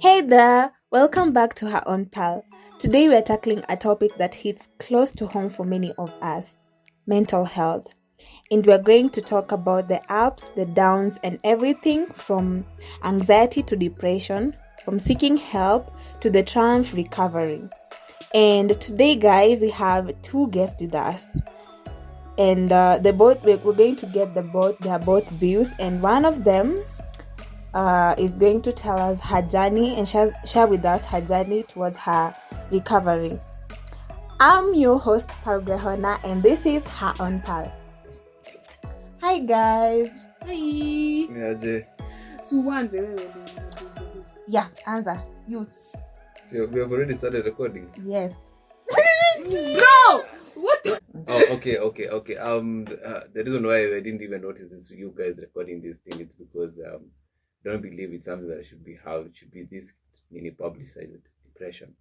Hey there, welcome back to Her Own Pal. Today we are tackling a topic that hits close to home for many of us, mental health. And we are going to talk about the ups, the downs, and everything from anxiety to depression, from seeking help to the triumph recovering. And today, guys, we have two guests with us. And we're going to get their both views, and one of them is going to tell us her journey and share with us her journey towards her recovery. I'm your host, Pal Grehona, and this is Her Own Pal. Hi, guys. Hi. Yeah, So once. Yeah, answer. You. So we have already started recording. Yes. Bro! What the? Oh, okay. The reason why I didn't even notice this you guys recording this thing is because don't believe it's something that should be this mini publicized depression.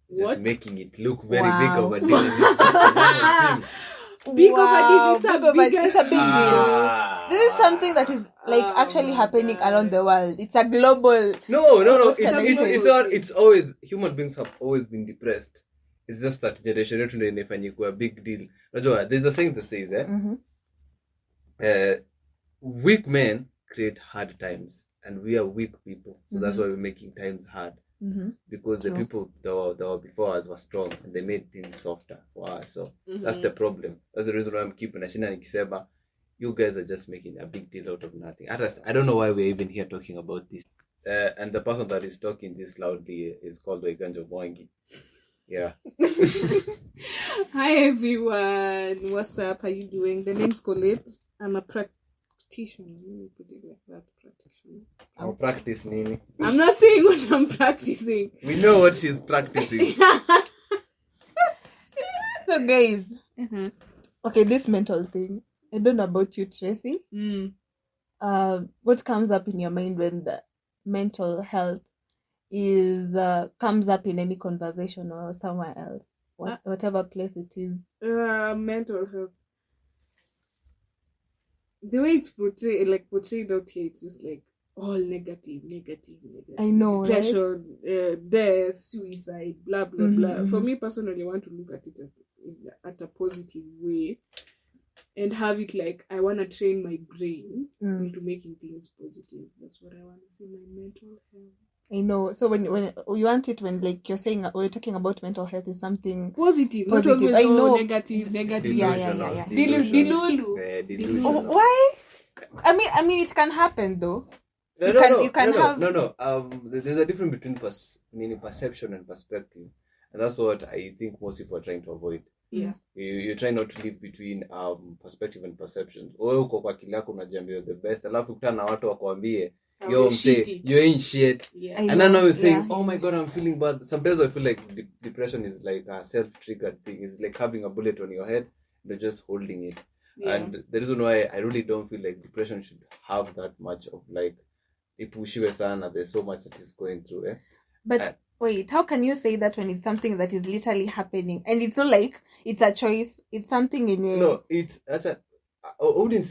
What? Just making it look very Wow. big of a deal. It's just a normal thing. Big of a deal. It's a big deal. This is something that is actually happening around the world. It's a global. No. What can I say? It's always human beings have always been depressed. It's just that generation yetu ndio inafanyika a big deal. Unajua, there's a saying that says weak men create hard times, and we are weak people, so that's why we're making times hard. Because the people that were before us were strong and they made things softer for us. So that's the problem. That's the reason why I'm keeping Ashina Nikiseba. You guys are just making a big deal out of nothing. I don't know why we're even here talking about this. And the person that is talking this loudly is called Waiganjo Mwangi. Yeah. Hi everyone. What's up? How you doing? The name's Colette. I'm a practitioner. Let me put it like that. Practitioner. I'll practice Nini. I'm not saying what I'm practicing. We know what she's practicing. So, guys, okay, this mental thing. I don't know about you, Tracy. What comes up in your mind when the mental health is comes up in any conversation or somewhere else, whatever place it is? Mental health. The way it's portrayed out here, it's just like all negative. I know, depression, death, suicide, blah blah blah. For me personally, I want to look at it at a positive way and have it like I want to train my brain into making things positive. That's what I want to see in my mental health. I know. So when you want it, when like you're saying, when you're talking about mental health, is something positive. Not positive. always I know. Negative. Yeah. Dilulu. Oh, why? I mean, it can happen though. You can have. There's a difference between perception and perspective, and that's what I think most people are trying to avoid. Yeah. You try not to live between perspective and perception. Wewe uko kwa akili yako unajiambia you're the best, alafu ukutana na watu wakwambie you ain't shit. Yeah. And then now you're saying, oh my god, I'm feeling bad. Sometimes I feel like depression is like a self-triggered thing. It's like having a bullet on your head, you're just holding it. Yeah. And the reason why I really don't feel like depression should have that much of like ipushiwe sana, there's so much that is going through. But wait, how can you say that when it's something that is literally happening and it's not like it's a choice? It's something in your... No, it's actually, I wouldn't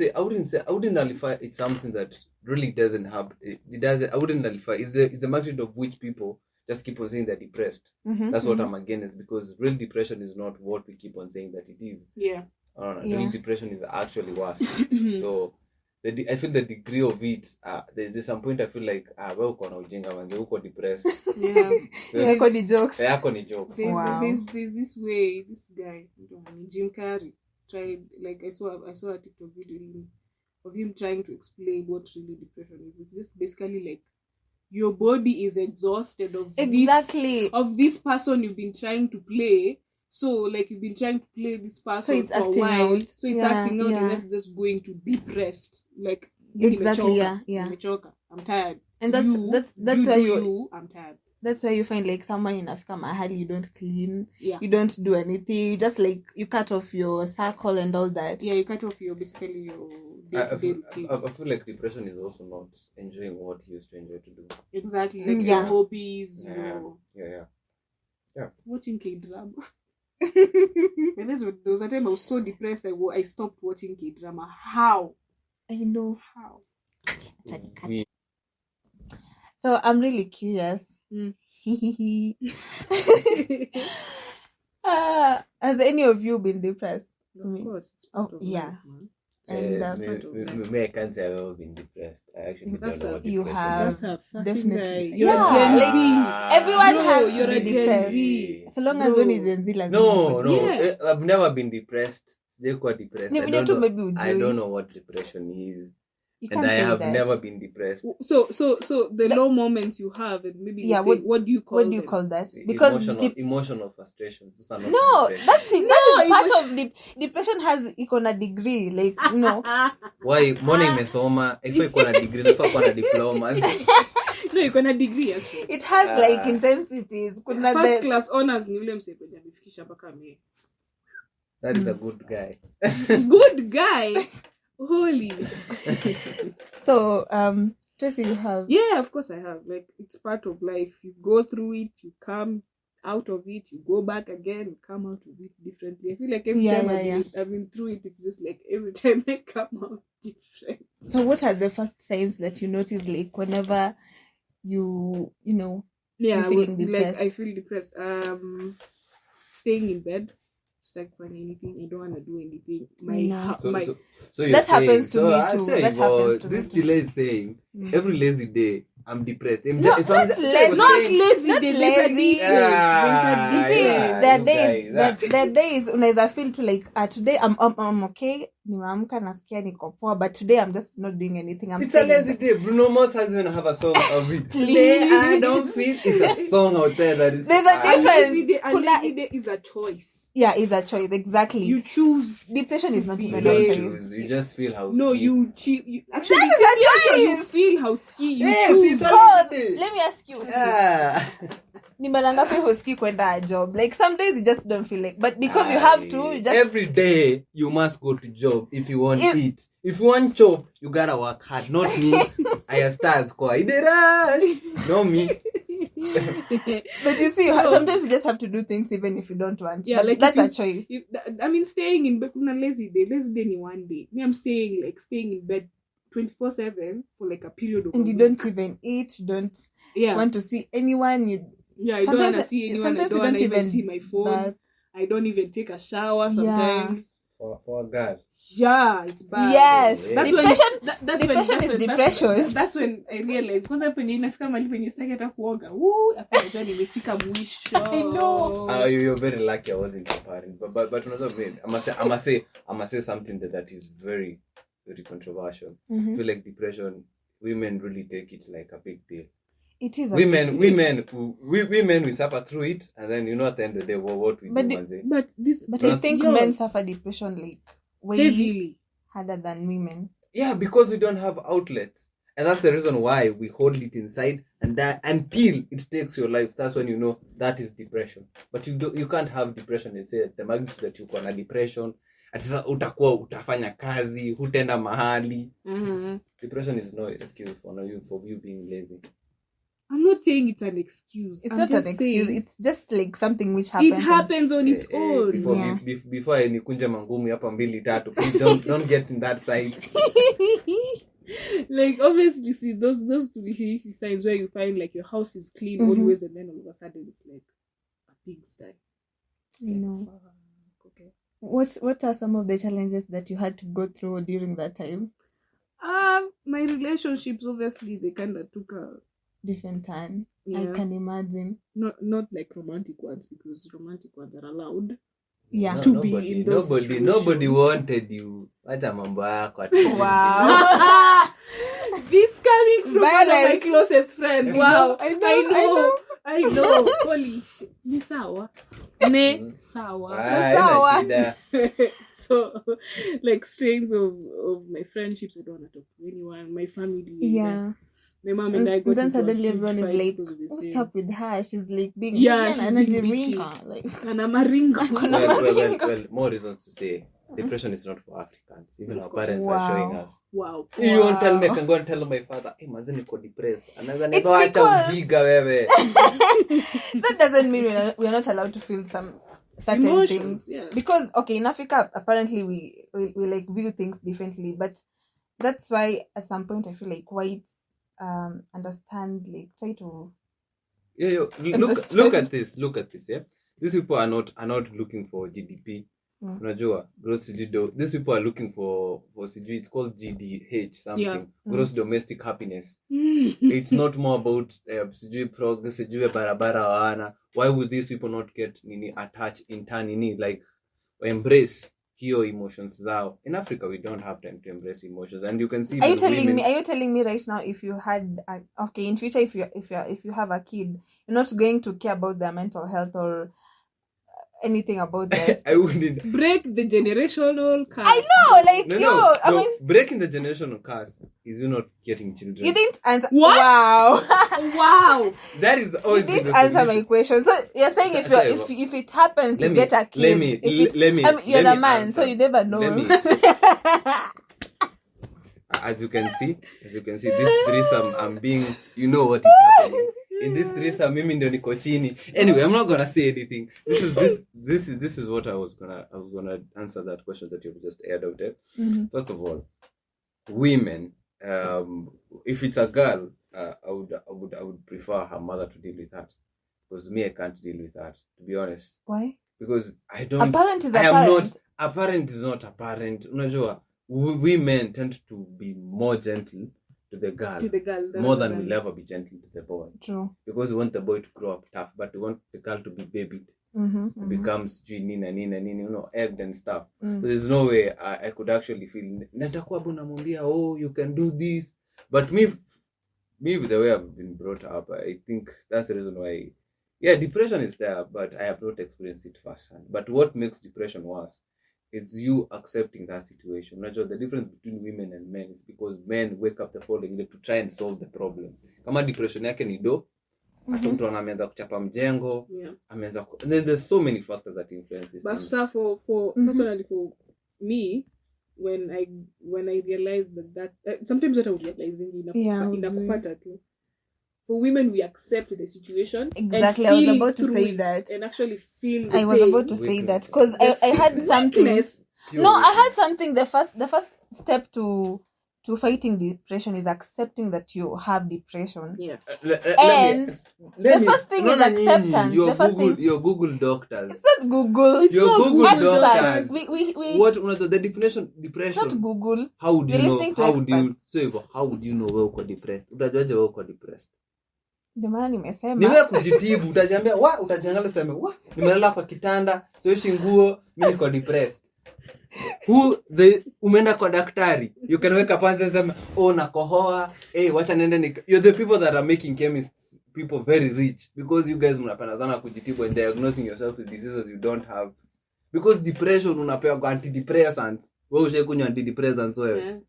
nullify it's something that really doesn't happen. It doesn't. I wouldn't nullify. It's the magnitude of which people just keep on saying they're depressed. That's what I'm against, because real depression is not what we keep on saying that it is. Yeah. Real depression is actually worse. So I feel the degree of it. There's some point I feel like wewe uko na ujinga manze, uko depressed. Yeah. Yako ni jokes. Yako ni jokes. There's this way. This guy, Jim Carrey, tried. Like I saw a TikTok video of him trying to explain what really depression is. It's just basically like your body is exhausted of this person you've been trying to play. So like you've been trying to play this person for a while. Out. So it's acting out and that's just going to depressed. Like exactly, I'm tired. And that's why I'm tired. That's why you find like someone in Africa mahali you don't clean, you don't do anything, you just like you cut off your circle and all that. Yeah, you cut off your day-to-day routine. I feel like depression is also not enjoying what you used to enjoy to do. Exactly, like your hobbies. Yeah. Watching K-drama. There was a time I was so depressed I stopped watching K-drama. How? I know how. So I'm really curious. Has any of you been depressed? Of course. It's Oh, part of yeah. life, man. And me, I can't say I've ever been depressed. I actually don't know what you depression have is. That's a fucking definitely. guy. You're Yeah, a Gen like, Z. everyone Bro, has to you're be a Gen depressed. Z. As long as Bro. when Gen Z lazima No, uko- no, Yeah. I've never been depressed. Sijakuwa depressed. Ni I vile don't tu know. maybe I ujui. don't know what depression is, You and can't I say have that. never been depressed. So the low moments you have, and maybe Yeah, what do you call What do you them? call that? Because Emotional frustration. Those are not no, depression. that is No, part of depression. Has iko na degree, like Why? Mbona imesoma? Ifo iko na degree, nafaa kuwa na diplomas. No, you a degree actually. It has like intensities. Kuna First class honors ni ule mse kwenye amefikisha mpaka me. That is a good guy. Good guy. Holy. So Tracy, you have. Yeah, of course I have. Like, it's part of life. You go through it, you come out of it, you go back again, you come out of it differently. I feel like every time I've been through it, it's just like every time I come out different. So what are the first signs that you notice, like whenever you're feeling depressed? Like I feel depressed. Staying in bed. Like when anything, I don't want to do anything. So you're that saying, happens to me too. Saying, that happens to this me too. delay is saying every lazy day I'm depressed. Not lazy. Yeah. You see, there are days unaweza feel to like today I'm okay. Nimeamka nasikia niko poa, but today I'm just not doing anything. It's a lazy day. Bruno Mars has even have a song of it. Today I don't feel. It's a song out there that is. There's a difference. A lazy day is a choice. Yeah, it's a choice. Exactly. You choose. Depression is not even a a choice. You just feel how. No, you actually. That is a choice. You feel how ski. Yes, choose. Let me ask you. Ni mara ngapi husikii kwenda a job? Like some days you just don't feel like, but because you have to, you just every day you must go to job if you want eat. If you want job, you gotta work hard. Not me. I stars kwa rush. No me. But you see, sometimes you just have to do things even if you don't want. Yeah, but like that's a choice. Staying in bed on a lazy day ni one day. Me, I'm staying in bed 24/7 for like a period of. And you don't even eat. You don't want to see anyone. I don't want to see anyone. I don't want to even see my phone. I don't even take a shower sometimes. For a girl. Yeah, it's bad. Yes. That's depression is depression. That's when I realized kwanza penye inafika mahali penye sitaki hata kuoga. Hapa najua nimefika mwisho. I know. You're very lucky I wasn't a parent. But another way, I must say something that is very, very controversial. I feel like depression, women really take it like a big deal. It is. Women, we suffer through it, and then at the end of the day, what we do. But I think men suffer depression like way heavily harder than women. Yeah, because we don't have outlets, and that's the reason why we hold it inside, and that until it takes your life, that's when you know that is depression. But you can't have depression and say the magnitude that you can have depression. Atisa utakuwa utafanya kazi, hutenda mahali. Depression is no excuse for you being lazy. I'm not saying it's an excuse. It's not an excuse. It's just like something which happens. It happens on its own. Before nikunje mangumi hapa 2-3, please don't get in that side. Like obviously, see those to be times where you find like your house is clean always, and then all of a sudden it's like a pigsty. Okay. What are some of the challenges that you had to go through during that time? My relationships obviously they kind of took a different turn. I can imagine. Not like romantic ones, because romantic ones are allowed. Yeah, nobody wanted you. Acha mambo yako. Wow. This coming from one of my closest friends. Wow. I know. Holy shit. Ni sawa. Sawa. So, like strains of my friendships, I don't want to talk to anyone. My family. Yeah. My mom and I got then into suddenly a huge everyone is fight like, because of the what's same. up with her? She's like being she's energy being ringa. Like, and I'm a ringo. Well, more reasons to say depression is not for Africans. Even our parents Wow. are showing us. Wow. You won't tell me, I can go and tell my father, hey, manze niko depressed. Anaweza It's nipa acha because- ujinga wewe. that doesn't mean we're not allowed to feel some certain Emotions, things. yeah. Because in Africa apparently we like view things differently, but that's why at some point I feel like white understand, like try to Look at this. Yeah, these people are not looking for GDP. Unajua gross these people are looking for it's called GDH something, gross domestic happiness. It's not more about progress, barabara wana. Why would these people not get attached in turn like embrace your emotions zao? In Africa we don't have time to embrace emotions, and you can see are you telling me right now, if you had in future, if you have a kid, you're not going to care about their mental health or anything about that? I wouldn't break the generational curse. I know, I mean, breaking the generational curse is you not getting children. You didn't answer. What? Wow. Wow. That is always you didn't answer my question. So you're saying if it happens to get a kid, you're the man, answer. So you never know. As you can see, this threesome, I'm being, you know what is happening. In this threesome, mimi ndio niko chini. Anyway, I'm not gonna say anything. This is what I was gonna answer that question that you've just aired out there. First of all, women, if it's a girl, I would prefer her mother to deal with that, because me, I can't deal with that, to be honest. Why? Because I don't. Apparent is I apparent. am not. Apparent is not apparent. Unajua, women tend to be more gentle to the girl more than we'll ever be gentle to the boy. True. Because we want the boy to grow up tough, but we want the girl to be babied. Becomes nina, egged and stuff. So there's no way I could actually feel natakuwa bunamwambia, oh, you can do this. But me with the way I've been brought up, I think that's the reason why. Yeah, depression is there, but I have not experienced it firsthand. But what makes depression worse, it's you accepting that situation. The difference between women and men is because men wake up the following day to try and solve the problem. Kama depression yake ni mtu anaanza kuchapa mjengo, ameanza and then there's so many factors that influence this. But for personally for me, when I realized that sometimes what I would realize inakupata tu. For women, we accept the situation. Exactly, I was about to say that. And actually feel I was about to say that because I had something. I had something. The first step to fighting depression is accepting that you have depression. Yeah. The first thing is acceptance. Your Google doctors. It's not Google. It's your Google doctors. We what the definition depression? It's not Google. How would you know? How would you know wewe uko depressed? Utajuaje wewe uko depressed? Ndio maana nimesema. Ni wewe kujitibu, utajiambia, utajiangalia sema, nimelala kwa kitanda, sioshi nguo, mimi niko depressed. Umeenda kwa daktari, you can wake up and say, nakohoa, wacha nende you're the people that are making chemists people very rich, because you guys mnapenda sana kujitibu and diagnosing yourself with diseases you don't have, because depression unapewa antidepressants. Wewe ushaikunywa antidepressants wewe?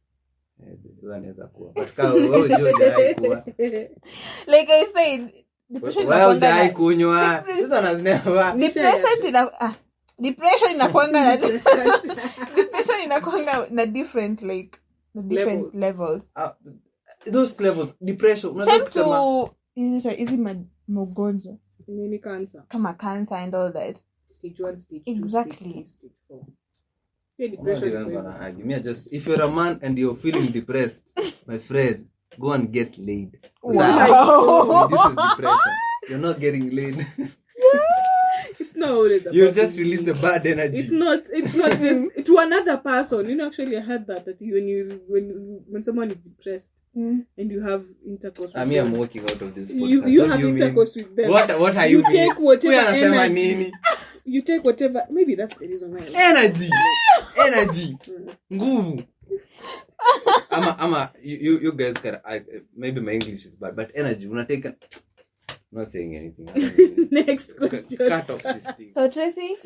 Unaweza kuwa, but kama wewe hujai kuwa, like I said, depression kunywa sasa anazinewa depression inakuanga na different levels. Those levels depression same to is magonjwa nini cancer, kama cancer and all that, stage 1, stage 2, exactly. stage 4. Depression. If you're a man and you're feeling depressed, my friend, go and get laid. Wow. This is depression. You're not getting laid. It's not always about you just release the bad energy. It's not just to another person. Actually I heard that when someone is depressed and you have intercourse with them, I'm walking out of this podcast. You have intercourse with them. What are you doing? Take whatever energy. You take whatever, maybe that's the reason why. Energy. Nguvu. You guys can, maybe my English is bad, but energy, I'm not saying anything. Next question. Cut off this thing. So Tracy,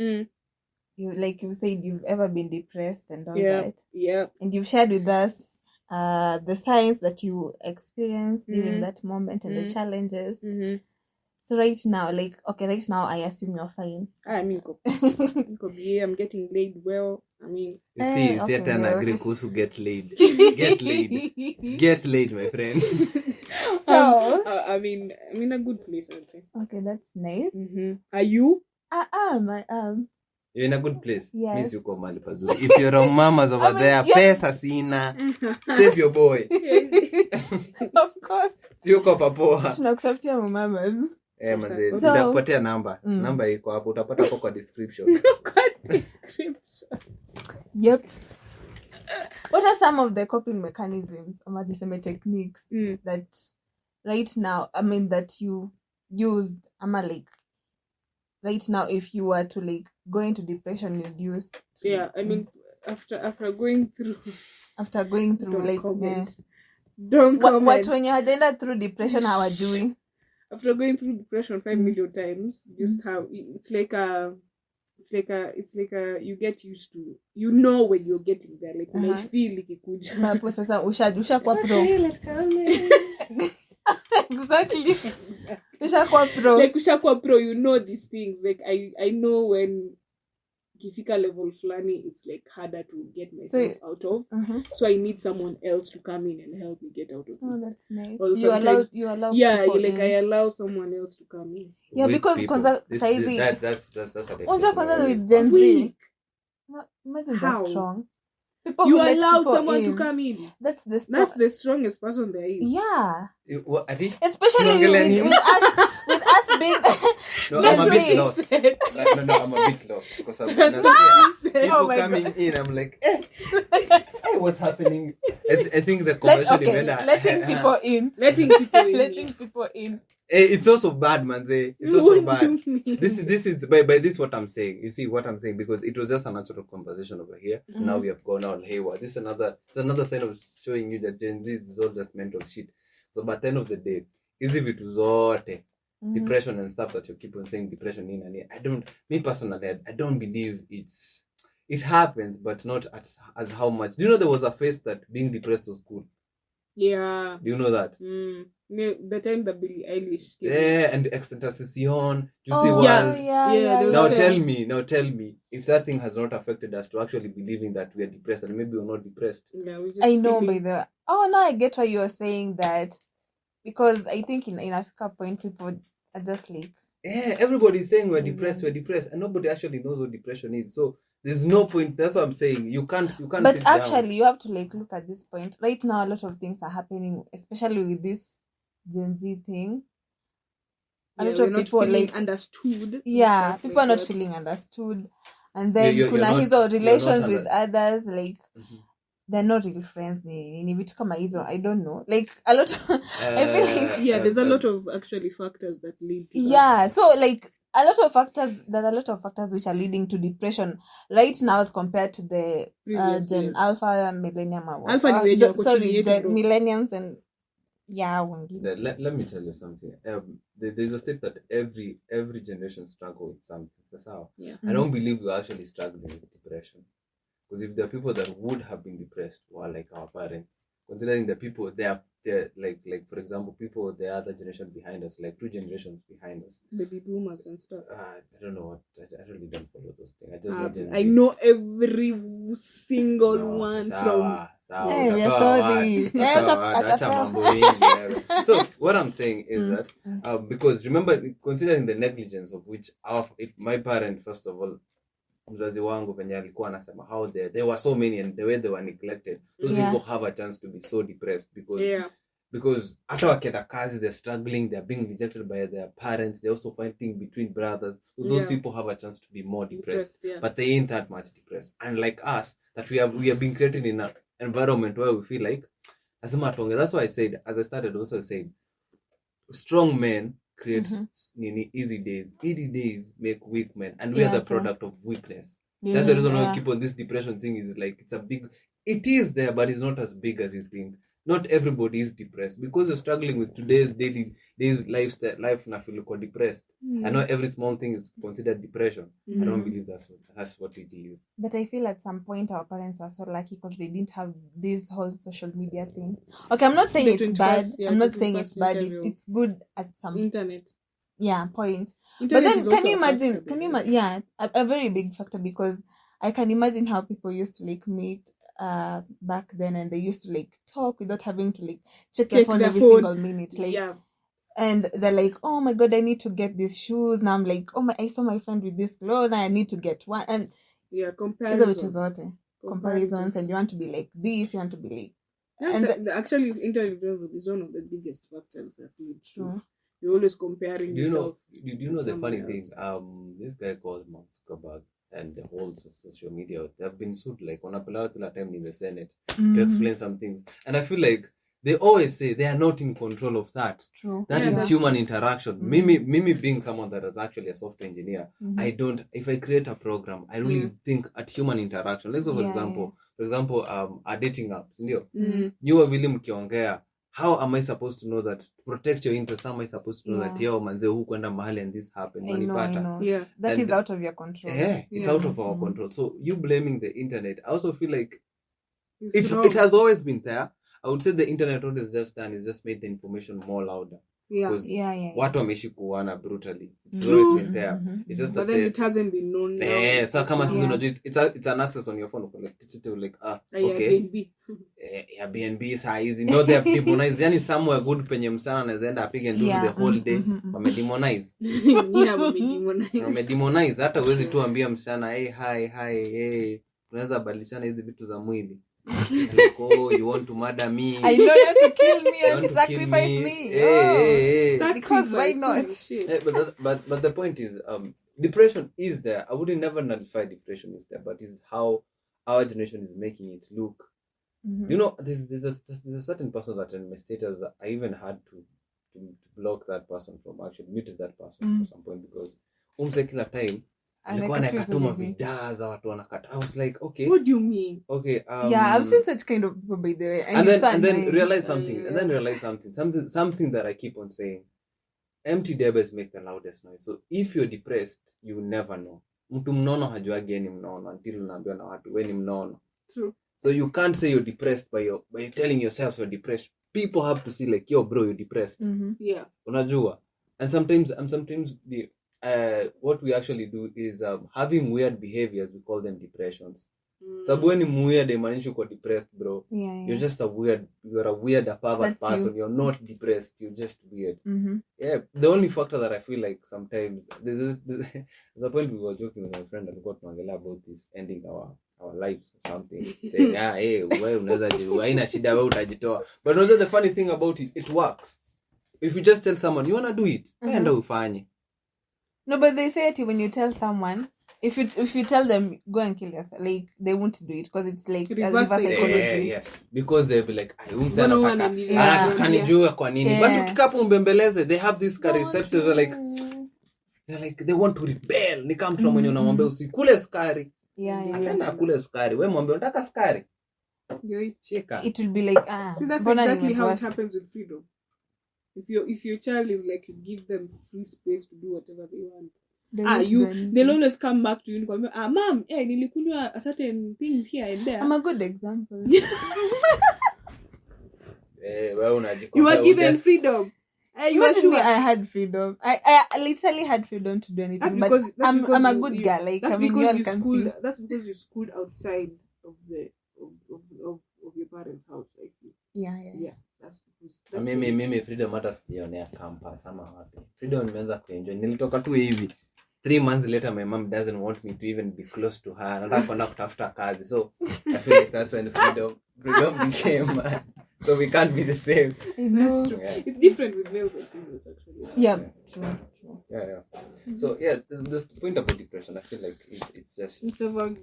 you said you've ever been depressed and all that. Yeah. And you've shared with us the signs that you experienced during that moment and the challenges. So right now, I assume you're fine. I mean, I'm getting laid well. I mean, you see, I agree to get laid. Get laid, my friend. I'm in a good place, I would say. Okay, that's nice. Are you? I am. You're in a good place. Yes. Means yuko mahali pazuri. If you're a mamas over there, pesa sina. Save your boy. Of course. Sio kwa papoa. Tunakutafutia mamas. Manze, So- nitakupatia namba. Namba iko hapo, utapata hapo kwa description. Yep. What are some of the coping mechanisms or the techniques that right now, that you used, like right now, if you were to like go into depression, you'd use? Yeah, after going through Don't like comment. Don't comment. What when you had ended through depression, how are you doing? After going through depression 5 million times, just how it's like a you get used to, when you're getting there, like when I feel like ikuja. Hapo sasa ushakuwa pro. Exactly. Ushakuwa pro. Like ushakuwa pro, these things. Like I know when ikifika level flani, it's like harder to get myself out of. So I need someone else to come in and help me get out of it. Oh, that's nice. Or You allow yeah, people like in. I allow someone else to come in. Yeah, Weak because people. kwanza This- saizi that's a definition kwanza of with Gen Z. Weak. Imagine How? that's strong. People You who let allow people someone in. to come in. That's the That's the strongest person there is. yeah. What, Adi? Especially Tunaongelea nini? with us being No, That's I'm a what bit he lost. said. No, I'm a bit lost because I'm That's people what he said. Oh my coming in. I'm like, hey, what's happening? I think the letting conversion people in. Letting people in. Letting people in. It's also bad, man. It's also What bad. do you mean? This is by this what I'm saying. You see what I'm saying, because it was just a natural conversation over here. Now we have gone all haywire. This is another sign of showing you that Gen Z is all just mental shit. So by the end of the day, easy vitu zote, depression and stuff that you keep on saying depression in and me personally, I don't believe it happens, but not as how much. Do you know there was a phase that being depressed was cool? Yeah. Do you know that? The time that Billie Eilish came. Yeah, and Extentacion, Juicy Oh, World. Yeah, there was Now a time. tell me, if that thing has not affected us to actually believing that we are depressed, and maybe we're not depressed. Yeah, we just I know feeling- by the now I get why you're saying that, because I think in Africa point people are just like Yeah, everybody's saying we're Maybe. depressed, and nobody actually knows what depression is. So there's no point. That's what I'm saying. You can't. but sit actually down. you have to like look at this point right now. A lot of things are happening, especially with this Gen Z thing. A lot we're of not people feeling like understood. and yeah, stuff people like are not that. feeling understood, and then You're kuna not- hizo you're relations not with others like Mhm. they're not real friends. Ni vitu kama hizo. I don't know, like a lot. I feel like Yeah, there's a lot of actually factors that lead to that. yeah, so like a lot of factors. There's a lot of factors which are leading to depression right now as compared to the Previous Gen years. Alpha, Millennium, or Alpha ni wenye wako chini sorry, yetu, Gen bro. Millenniums and yeah, wengine. Let me tell you something. There's a state that every generation struggle with something. That's how. Yeah. I don't believe we're actually struggling with depression, because if there are people that would have been depressed who are like our parents, considering the people they're like for example, people the other generation behind us, like 2 generations behind us. Baby boomers and stuff. I don't know what I really don't follow those things. I just know Gen Z. I know every single No, one sawa, Hey, we are utapewa sorry. word, Yeah, utapewa word, acha atapewa. mambo mingi wewe. So what I'm saying is that because remember, considering the negligence of which if my parent, first of all, mzazi wangu venye alikuwa anasema how there were so many and the way they were neglected, those Yeah. people have a chance to be so depressed Yeah. because hata wakienda kazi they're struggling, they're being rejected by their parents, they're also fighting between brothers, so those Yeah. people have a chance to be more depressed. Yeah. But they ain't that much depressed. Unlike us, that we have been created in an environment where we feel like lazima tuonge. That's why I said, as I started also said, strong men create easy days. Easy days make weak men, and we are the true. product of weakness. That's the reason why I keep on this depression thing. Is like it is there, but it's not as big as you think. Not everybody is depressed because you're struggling with today's life na feel uko depressed. I know every small thing is considered depression. I don't believe that's what it is. But I feel at some point our parents were so lucky because they didn't have this whole social media thing. Okay, I'm not saying The it's bad. 21st, yeah, I'm not the saying it's 21st bad. century. It's good at some Internet. point. But Internet then is can also you a imagine? factor, Can you yeah. imagine? Yeah, a very big factor, because I can imagine how people used to like meet back then, and they used to like talk without having to like check their Check phone their every phone. single minute. Like Yeah. and they're like, oh my god, I need to get these shoes. Now I'm like, oh my, I saw my friend with this clothes and I need to get one. And comparisons, and you want to be like this, you want to be like. Actually, internet is one of the biggest factors that leads to. You're always comparing yourself. Do you know the funny thing? This guy called Mark Zuckerberg and the whole social media, they have been sued like on a particular time in the Senate to explain some things. And I feel like they always say they are not in control of that. True. That is human interaction. Mimi being someone that is actually a software engineer, if I create a program, I really think at human interaction. Let's say, for example, a dating apps. You are really mkiongea. How am I supposed to know that to protect your interest? How am I supposed to know that manze who kwenda mahali and this happened? I know. Yeah. That is out of your control. It's out of our control. So you blaming the internet, I also feel like it has always been there. I would say the internet what is just done is just made the information more louder. Because watu wameishi kuana brutally. It's always been there. It's just but then it hasn't been known now. So kama sisi unajua it's an access on your phone like okay. Airbnb size, they have demonized. Yani somewhere good penye msana anaweza enda apige and do the whole day. Wamedemonize. Wamedemonize. Hata uwezi tu ambia msana hey tunaweza badilishana hizi vitu za mwili. Like, oh, you want to murder me? I know you want to kill me. You want to sacrifice me. Hey. Because why not? But the point is, depression is there. I wouldn't never nullify depression is there, but it's how our generation is making it look. You know, there's a certain person that in my status I even had to block that person from actually muted that person for some point because kila time alikuwa anakatuma vidaa za watu wanakata. I was like, okay, what do you mean? Okay, I've seen such kind of people by the way. And then realize something that I keep on saying. Empty debes make the loudest noise. So if you're depressed, you will never know. Mtu mnono hajuagi ni mnono until unaambiwa na watu we ni mnono. True. So you can't say you're depressed by telling yourself you're depressed. People have to see like, yo bro, you're depressed. Yeah. Unajua. And sometimes the what we actually do is having weird behaviors, we call them depressions. Sababu when you weird imanishi uko depressed, bro. You're just a weird a pervert person. You're not depressed, you're just weird. The only factor that I feel like sometimes there's a point we were joking with my friend and got tunaongelea about this ending our lives or something. Saying wewe unaweza haina shida wewe utajitoa. But also the funny thing about it works. If you just tell someone you want to do it, enda ufanye. No, but they say it when you tell someone, if you tell them go and kill yourself, like they won't do it because it's like reverse psychology. Yes, because they'll be like, kanijua kwa nini? But ukikapo umbembeleze, they have this receptive they want to rebel. Ni kama mtu mwenye unamwambia usikule sukari. Tena akule sukari. Wewe mwambie unataka sukari. Shika. It will be like See, that's exactly how it happens with freedom. If your child is like, you give them free space to do whatever they want. They'll always come back to you and go, mom, nilikunywa certain things here and there. I'm a good example. You are given freedom. Sure. I had freedom. I literally had freedom to do anything. But I'm a good girl. Like that's because you schooled outside of your parents' house. Like yeah. That's mimi freedom hata sijaonea campus ama wapi. Freedom nimeanza kuenjoy. Nilitoka tu hivi. 3 months later my mom doesn't want me to even be close to her. Nataka kwenda kutafuta kazi. So I feel like that's when freedom became so we can't be the same. That's true. Yeah. It's different with males and females actually. Yeah. True. Yeah. So the point about depression, I feel like it's over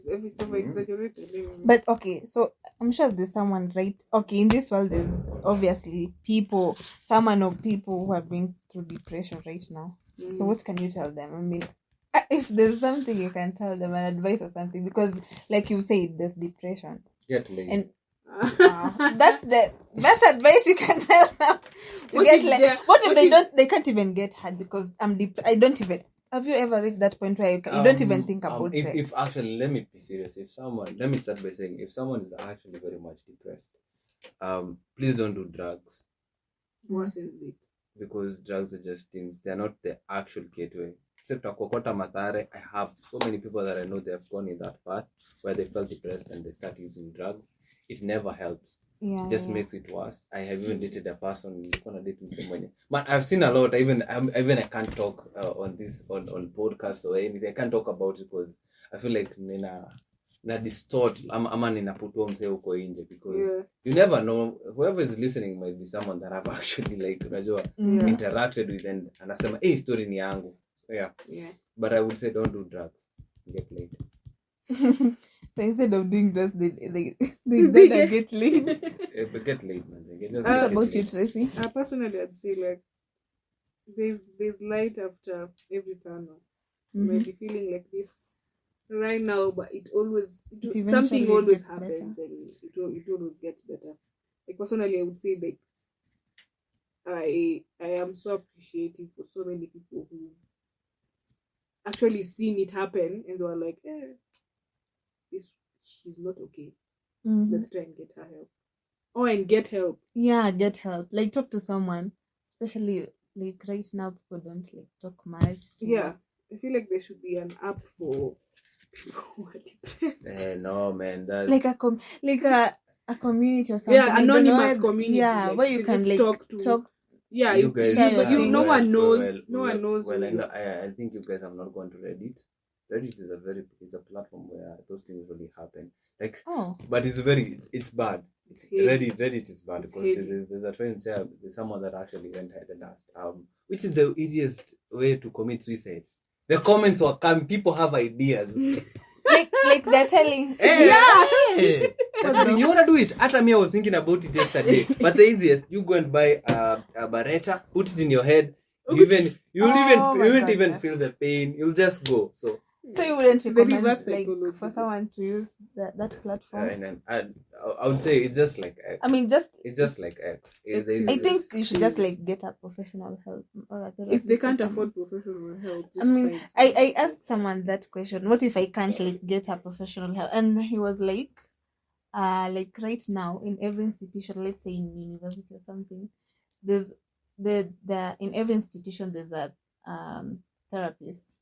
exaggerated. But okay, so I'm sure there's someone, right? Okay, in this world there's obviously people who are going through depression right now. So what can you tell them? I mean, if there's something you can tell them, an advice or something, because like you said, there's depression. Get laid. And that's the best advice you can tell them to get laid. What if they can't even get hard because I don't even. Have you ever reached that point where you don't even think about it? If actually, let me be serious. Let me start by saying, if someone is actually very much depressed, please don't do drugs. What is it? Because drugs are just things. They're not the actual gateway. Except Kokota Matare, I have so many people that I know they have gone in that path where they felt depressed and they start using drugs. It never helps. Yeah, It just yeah. makes it worse. I have even dated a person gonna date with someone. But I've seen a lot. Even I can't talk on this on podcasts or anything. I can't talk about it because I feel like na distort ama ninaputwa msee huko nje because you never know, whoever is listening might be someone that I've actually like unajua interacted with and anasema hey, story ni yangu. Yeah. But I would say don't do drugs. Get laid. So instead of doing drugs, they better get laid. But get laid, man. What about you, Tracy? Personally, I'd say like there's light after every tunnel. You might be feeling like this right now, but something always happens better. And it always gets better. Like personally, I would say like I am so appreciative for so many people who actually seen it happen and they were like, she's not okay. Let's try and get her help. And get help. Yeah, get help. Like talk to someone. Especially like right now, people don't like talk much. Yeah, I feel like there should be an app for people who are depressed. No, man, that's like a community or something. Yeah, anonymous community. Yeah, like, where you can like talk. Yeah, you guys. No one knows. No one knows. Well, I think you guys have not gone to Reddit. Reddit is a platform where those things really happen. Like, but it's bad. Reddit is bad because there's a trend where there's someone that actually went ahead and asked, which is the easiest way to commit suicide. The comments will come. People have ideas. like they're telling. Hey, you wanna do it? At me, I was thinking about it yesterday. But the easiest, you go and buy a Beretta, put it in your head. You won't even feel the pain. You'll just go. So you wouldn't recommend like for someone to use that platform? And I would say it's just like X. I mean, it's just like X. I think you should just like get a professional help or a therapist. If they can't afford professional help, I mean, I asked someone that question. What if I can't like get a professional help? And he was like right now in every institution, let's say in university or something, there's in every institution there's a therapist.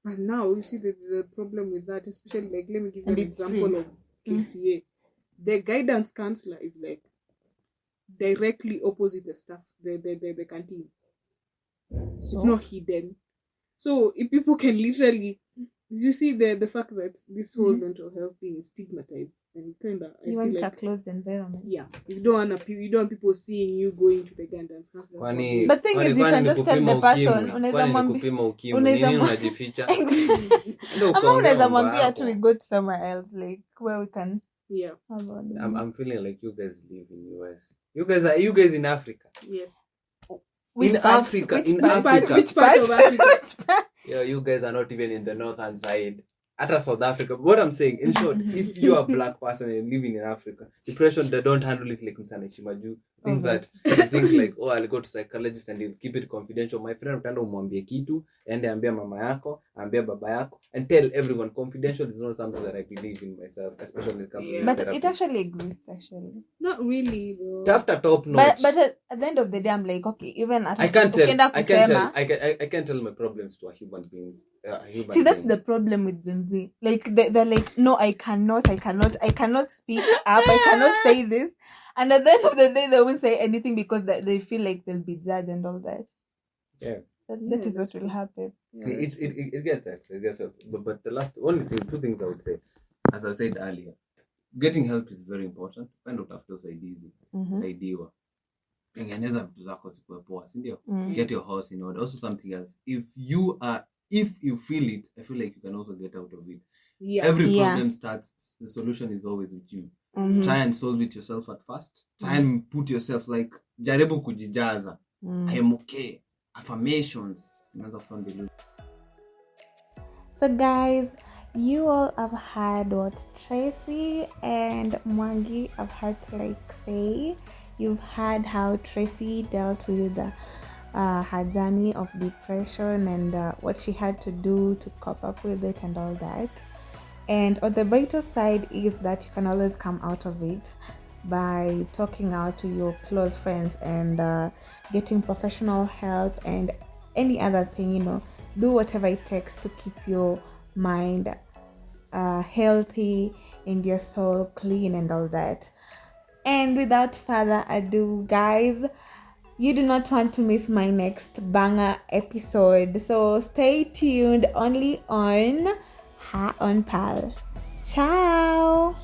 And now you see the problem with that, especially like let me give you an example of KCA. The guidance counselor is like directly opposite the staff, the canteen. So? It's not hidden. So if people can literally, you see the fact that this whole mental health thing is stigmatized and you want a closed environment. Yeah, you don't want people seeing you going to the guidance counselor. But thing is, you can just tell the person unaweza mwambia tu we go to somewhere else like where we can. Yeah. I'm feeling like you guys live in US. You guys in Africa. Yes. Which part of Africa? Yeah, you guys are not even in the northern side. At South Africa. What I'm saying, in short, if you are a black person and living in Africa, depression, they don't handle it like Msana Shimaju. Think like, I'll go to psychologist and he'll keep it confidential. My friend, utaenda umwambie kitu, ende ambia mama yako, ambia baba yako, and tell everyone. Confidential is not something that I believe in myself, especially when it comes to But it actually exists, actually. Not really, though. After top notch. But at the end of the day, I'm like, okay, even at I can't tell my problems to a human being. See, that's the problem with Gen Z. Like they're like, no, I cannot speak up. I cannot say this. And at the end of the day, they won't say anything because they feel like they'll be judged and all that. Yeah. That is what will happen. Yeah, it gets but the two things I would say, as I said earlier, getting help is very important. Find out after usaidiwa. Tengeneza vitu zako zikuwe poa, si ndio? Get your house in order. Also something else, if you feel it, I feel like you can also get out of it. Yeah. Every problem starts, the solution is always with you. Try and solve it yourself at first. Try and put yourself like jaribu kujijaza. I am okay. Affirmations. So guys, you all have heard what Tracy and Mwangi have had to say. You've heard how Tracy dealt with her journey of depression and what she had to do to cope up with it and all that. And on the brighter side is that you can always come out of it by talking out to your close friends and getting professional help and any other thing, do whatever it takes to keep your mind healthy and your soul clean and all that. And without further ado, guys, you do not want to miss my next banger episode. So stay tuned only on Ha on Pal. Ciao.